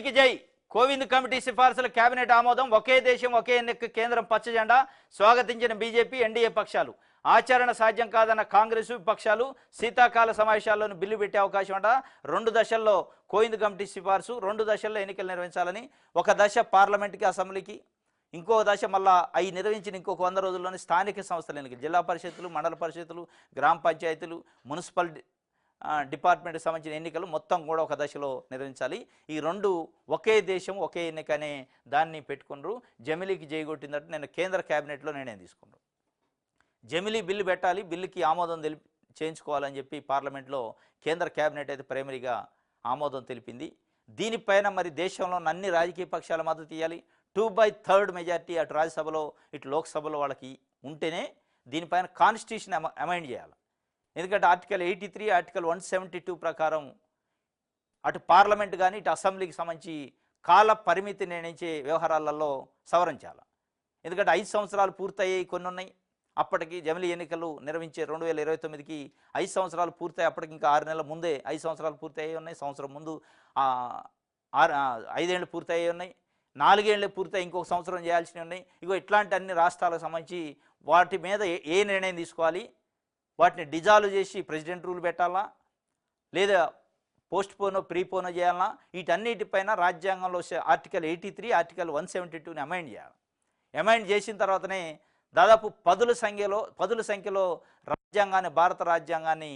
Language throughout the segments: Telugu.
జమిలీకి జై. కోవింద్ కమిటీ సిఫార్సుల కేబినెట్ ఆమోదం. ఒకే దేశం ఒకే ఎన్నిక కేంద్రం పచ్చజెండా స్వాగతించిన బీజేపీ ఎన్డీఏ పక్షాలు. ఆచరణ సాధ్యం కాదన్న కాంగ్రెస్ విపక్షాలు. శీతాకాల సమావేశాల్లోనూ బిల్లు పెట్టే అవకాశం అంట. 2 దశల్లో కోవింద్ కమిటీ సిఫార్సు, 2 దశల్లో ఎన్నికలు నిర్వహించాలని. ఒక దశ పార్లమెంట్కి, అసెంబ్లీకి, ఇంకో దశ మళ్ళా అవి నిర్వహించిన ఇంకొక 100 రోజుల్లోనే స్థానిక సంస్థల ఎన్నికలు, జిల్లా పరిషత్తులు, మండల పరిషత్తులు, గ్రామ పంచాయతీలు, మున్సిపల్ డిపార్ట్మెంట్కి సంబంధించిన ఎన్నికలు మొత్తం కూడా ఒక దశలో నిర్వహించాలి. ఈ 2 ఒకే దేశం ఒకే ఎన్నిక అనే దాన్ని పెట్టుకున్నారు. జమిలీకి జైగొట్టిందంటే నేను కేంద్ర క్యాబినెట్లో నిర్ణయం తీసుకున్నాను. జమిలీ బిల్లు పెట్టాలి, బిల్లుకి ఆమోదం చేయించుకోవాలని చెప్పి పార్లమెంట్లో కేంద్ర క్యాబినెట్ అయితే ప్రైమరీగా ఆమోదం తెలిపింది. దీనిపైన మరి దేశంలో అన్ని రాజకీయ పక్షాల మద్దతు ఇవ్వాలి. 2/3 మెజార్టీ అటు రాజ్యసభలో ఇటు లోక్సభలో వాళ్ళకి ఉంటేనే దీనిపైన కాన్స్టిట్యూషన్ అమెండ్ చేయాలి. ఎందుకంటే ఆర్టికల్ 83, ఆర్టికల్ 172 ప్రకారం అటు పార్లమెంట్ కానీ ఇటు అసెంబ్లీకి సంబంధించి కాల పరిమితి నిర్ణయించే వ్యవహారాలలో సవరించాలి. ఎందుకంటే 5 సంవత్సరాలు పూర్తయ్యాయి, కొన్ని ఉన్నాయి. అప్పటికి జమిలీ ఎన్నికలు నిర్వహించే 2029కి 5 సంవత్సరాలు పూర్తయి, అప్పటికి ఇంకా 6 నెలల ముందే 5 సంవత్సరాలు పూర్తయ్యాయి ఉన్నాయి. సంవత్సరం ముందు 5 ఏళ్ళు పూర్తయ్యాయి ఉన్నాయి. 4 ఏళ్ళు పూర్తయి ఇంకొక సంవత్సరం చేయాల్సినవి ఉన్నాయి. ఇగో ఇట్లాంటి అన్ని రాష్ట్రాలకు సంబంధించి వాటి మీద ఏ నిర్ణయం తీసుకోవాలి, వాటిని డిజాల్వ్ చేసి ప్రెసిడెంట్ రూల్ పెట్టాలా, లేదా పోస్ట్ పోనో ప్రీపోనో చేయాలన్నా, వీటన్నిటిపైన రాజ్యాంగంలో ఆర్టికల్ 83, ఆర్టికల్ 172ని అమైండ్ చేయాలి. అమైండ్ చేసిన తర్వాతనే దాదాపు పదుల సంఖ్యలో రాజ్యాంగాన్ని, భారత రాజ్యాంగాన్ని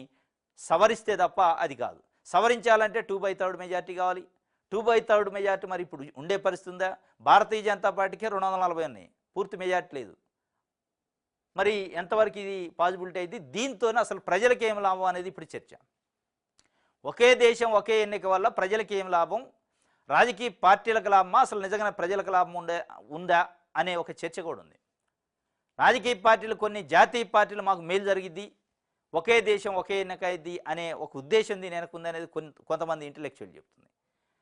సవరిస్తే తప్ప అది కాదు. సవరించాలంటే 2/3 మెజార్టీ కావాలి. 2/3 మెజార్టీ మరి ఇప్పుడు ఉండే పరిస్థితి ఉందా? భారతీయ జనతా పార్టీకే 240 ఉన్నాయి, పూర్తి మెజార్టీ లేదు. మరి ఎంతవరకు ఇది పాసిబిలిటీ అయింది? దీంతోనే అసలు ప్రజలకి ఏం లాభం అనేది ఇప్పుడు చర్చ. ఒకే దేశం ఒకే ఎన్నిక వల్ల ప్రజలకి ఏం లాభం, రాజకీయ పార్టీలకు లాభమా, అసలు నిజంగానే ప్రజలకు లాభం ఉందా అనే ఒక చర్చ కూడా ఉంది. రాజకీయ పార్టీలు, కొన్ని జాతీయ పార్టీలు మాకు మేలు జరిగిద్ది, ఒకే దేశం ఒకే ఎన్నిక అయింది అనే ఒక ఉద్దేశం దీని వెనకుంది అనేది కొంతమంది ఇంటలెక్చువల్ చెప్తుంది.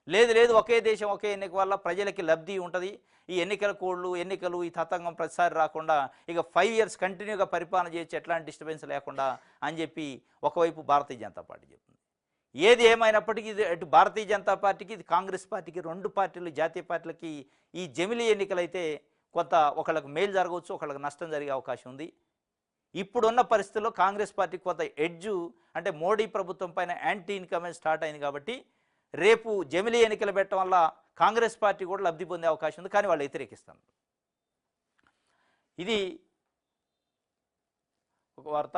లేదు ఒకే దేశం ఒకే ఎన్నిక వల్ల ప్రజలకి లబ్ధి ఉంటుంది, ఈ ఎన్నికల కోడ్లు, ఎన్నికలు, ఈ తతంగం ప్రతిసారి రాకుండా ఇక 5 ఇయర్స్ కంటిన్యూగా పరిపాలన చేయొచ్చు, ఎట్లాంటి డిస్టర్బెన్స్ లేకుండా అని చెప్పి ఒకవైపు భారతీయ జనతా పార్టీ చెప్తుంది. ఏది ఏమైనప్పటికీ ఇది అటు భారతీయ జనతా పార్టీకి, ఇది కాంగ్రెస్ పార్టీకి, 2 పార్టీలు జాతీయ పార్టీలకి ఈ జమిలీ ఎన్నికలైతే కొంత ఒకళ్ళకి మేలు జరగవచ్చు, ఒకళ్ళకి నష్టం జరిగే అవకాశం ఉంది. ఇప్పుడున్న పరిస్థితుల్లో కాంగ్రెస్ పార్టీకి కొంత ఎడ్జు, అంటే మోడీ ప్రభుత్వం పైన యాంటీ ఇన్కమెన్స్ స్టార్ట్ అయింది కాబట్టి రేపు జమిలీ ఎన్నికలు పెట్టడం వల్ల కాంగ్రెస్ పార్టీ కూడా లబ్ధి పొందే అవకాశం ఉంది, కానీ వాళ్ళు వ్యతిరేకిస్తారు. ఇది ఒక వార్త.